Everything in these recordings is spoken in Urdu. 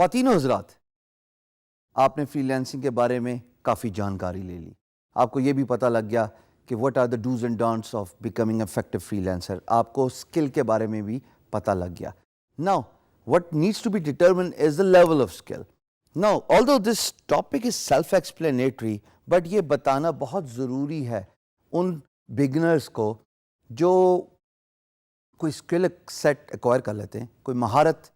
خواتین و حضرات، آپ نے فری لانسنگ کے بارے میں کافی جانکاری لے لی. آپ کو یہ بھی پتہ لگ گیا کہ what are the do's and don'ts of becoming effective freelancer. آپ کو اسکل کے بارے میں بھی پتہ لگ گیا. Now, what needs to be determined is the level of skill. Now, although this topic is self-explanatory, but یہ بتانا بہت ضروری ہے ان بگنرز کو جو کوئی اسکل سیٹ ایکوائر کر لیتے ہیں، کوئی مہارت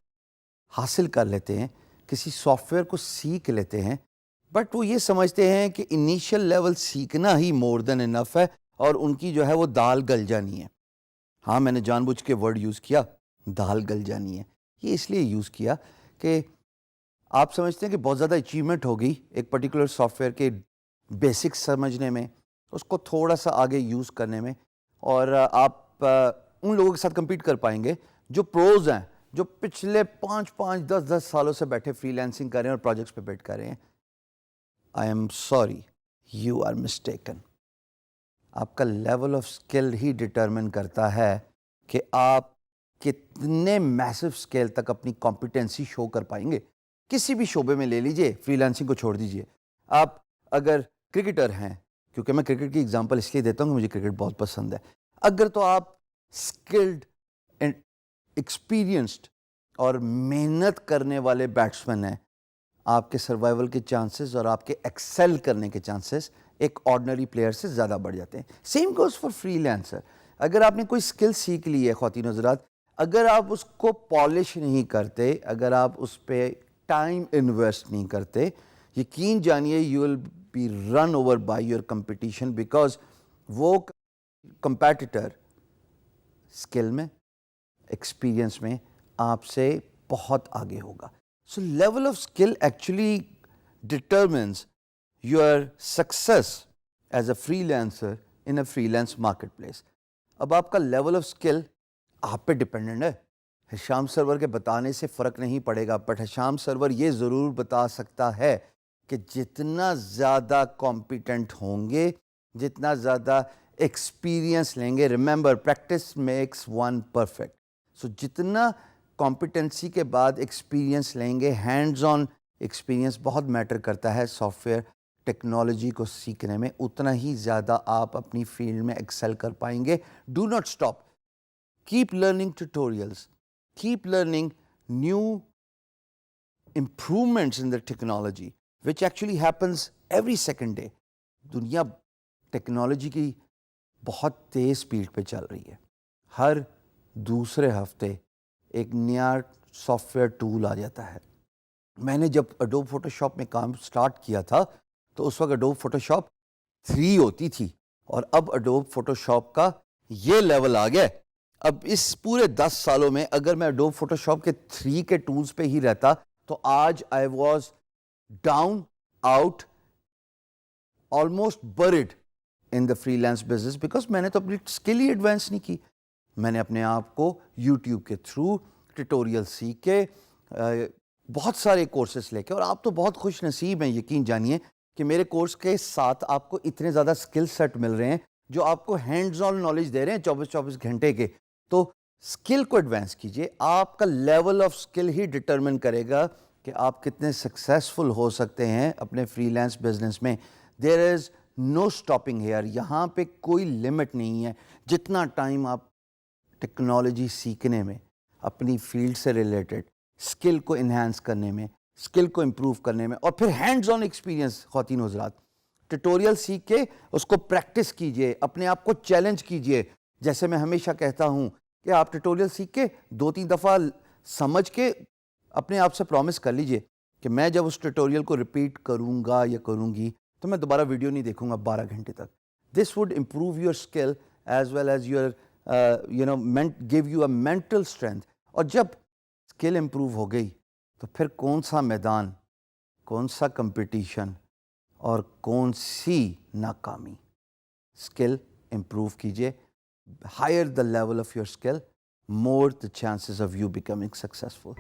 حاصل کر لیتے ہیں، کسی سافٹ ویئر کو سیکھ لیتے ہیں، بٹ وہ یہ سمجھتے ہیں کہ انیشیل لیول سیکھنا ہی مور دین انف ہے اور ان کی جو ہے وہ دال گل جانی ہے. ہاں، میں نے جان بوجھ کے ورڈ یوز کیا، دال گل جانی ہے. یہ اس لیے یوز کیا کہ آپ سمجھتے ہیں کہ بہت زیادہ اچیومنٹ ہوگی ایک پرٹیکولر سافٹ ویئر کے بیسکس سمجھنے میں، اس کو تھوڑا سا آگے یوز کرنے میں، اور آپ ان لوگوں کے ساتھ کمپیٹ کر پائیں گے جو پروز ہیں، جو پچھلے 5-10 سالوں سے بیٹھے فری لانسنگ کر رہے ہیں اور پروجیکٹس پہ بیٹ کر رہے ہیں. I am sorry, you are mistaken. آپ کا لیول آف اسکل ہی ڈٹرمن کرتا ہے کہ آپ کتنے میسو اسکیل تک اپنی کمپیٹنسی شو کر پائیں گے. کسی بھی شعبے میں لے لیجئے، فری لانسنگ کو چھوڑ دیجئے. آپ اگر کرکٹر ہیں، کیونکہ میں کرکٹ کی اگزامپل اس لیے دیتا ہوں کہ مجھے کرکٹ بہت پسند ہے، اگر تو آپ اسکلڈ اینڈ ایکسپیرینسڈ اور محنت کرنے والے بیٹسمین ہیں، آپ کے سروائیول کے چانسز اور آپ کے ایکسل کرنے کے چانسز ایک آرڈنری پلیئر سے زیادہ بڑھ جاتے ہیں. Same goes for free lancer. اگر آپ نے کوئی اسکل سیکھ لی ہے خواتین حضرات، اگر آپ اس کو پالش نہیں کرتے، اگر آپ اس پہ ٹائم انویسٹ نہیں کرتے، یقین جانیے you will be run over by your competition, because وہ کمپیٹیٹر اسکل میں، ایکسپیرینس میں آپ سے بہت آگے ہوگا. So level of skill actually determines your success as a freelancer in a freelance marketplace. اب آپ کا لیول آف اسکل آپ پہ ڈپینڈنٹ ہے. ہشام سرور کے بتانے سے فرق نہیں پڑے گا، بٹ ہشام سرور یہ ضرور بتا سکتا ہے کہ جتنا زیادہ کمپیٹنٹ ہوں گے، جتنا زیادہ ایکسپیرینس لیں گے، remember practice makes one perfect. So جتنا کمپیٹنسی کے بعد ایکسپیرینس لیں گے، ہینڈز آن ایکسپیرینس بہت میٹر کرتا ہے سافٹ ویئر ٹیکنالوجی کو سیکھنے میں، اتنا ہی زیادہ آپ اپنی فیلڈ میں ایکسل کر پائیں گے. Do not stop, keep learning tutorials, keep learning new improvements in the technology which actually happens every second day. دنیا ٹیکنالوجی کی بہت تیز سپیڈ پہ چل رہی ہے. ہر دوسرے ہفتے ایک نیا سافٹ ویئر ٹول آ جاتا ہے. میں نے جب اڈوب فوٹو شاپ میں کام سٹارٹ کیا تھا تو اس وقت اڈوب فوٹو شاپ 3 ہوتی تھی، اور اب اڈوب فوٹو شاپ کا یہ لیول آ گیا. اب اس پورے 10 سالوں میں اگر میں اڈوب فوٹو شاپ کے 3 کے ٹولز پہ ہی رہتا تو آج I was down out almost bread in the free lance business, because میں نے تو اپنی اسکل ہی ایڈوانس نہیں کی. میں نے اپنے آپ کو یوٹیوب کے تھرو ٹیٹوریل سیکھ کے، بہت سارے کورسز لے کے، اور آپ تو بہت خوش نصیب ہیں، یقین جانیے کہ میرے کورس کے ساتھ آپ کو اتنے زیادہ اسکل سیٹ مل رہے ہیں جو آپ کو ہینڈز آن نالج دے رہے ہیں 24 گھنٹے کے. تو اسکل کو ایڈوانس کیجئے. آپ کا لیول آف اسکل ہی ڈٹرمن کرے گا کہ آپ کتنے سکسیسفل ہو سکتے ہیں اپنے فری لانس بزنس میں. دیر از نو اسٹاپنگ ہیئر. یہاں پہ کوئی لمٹ نہیں ہے. جتنا ٹائم آپ ٹیکنالوجی سیکھنے میں، اپنی فیلڈ سے ریلیٹڈ اسکل کو انہینس کرنے میں، اسکل کو امپروو کرنے میں، اور پھر ہینڈز آن ایکسپیرینس، خواتین و حضرات، ٹیٹوریل سیکھ کے اس کو پریکٹس کیجئے، اپنے آپ کو چیلنج کیجئے. جیسے میں ہمیشہ کہتا ہوں کہ آپ ٹیٹوریل سیکھ کے 2-3 دفعہ سمجھ کے اپنے آپ سے پرومس کر لیجئے کہ میں جب اس ٹیٹوریل کو ریپیٹ کروں گا یا کروں گی تو میں دوبارہ ویڈیو نہیں دیکھوں گا 12 گھنٹے تک. This with improve your skill as well as your give you a mental strength. اور جب اسکل امپروو ہو گئی تو پھر کون سا میدان، کون سا کمپٹیشن اور کون سی ناکامی. اسکل امپروو کیجئے. Higher the level of your skill, more the chances of you becoming successful.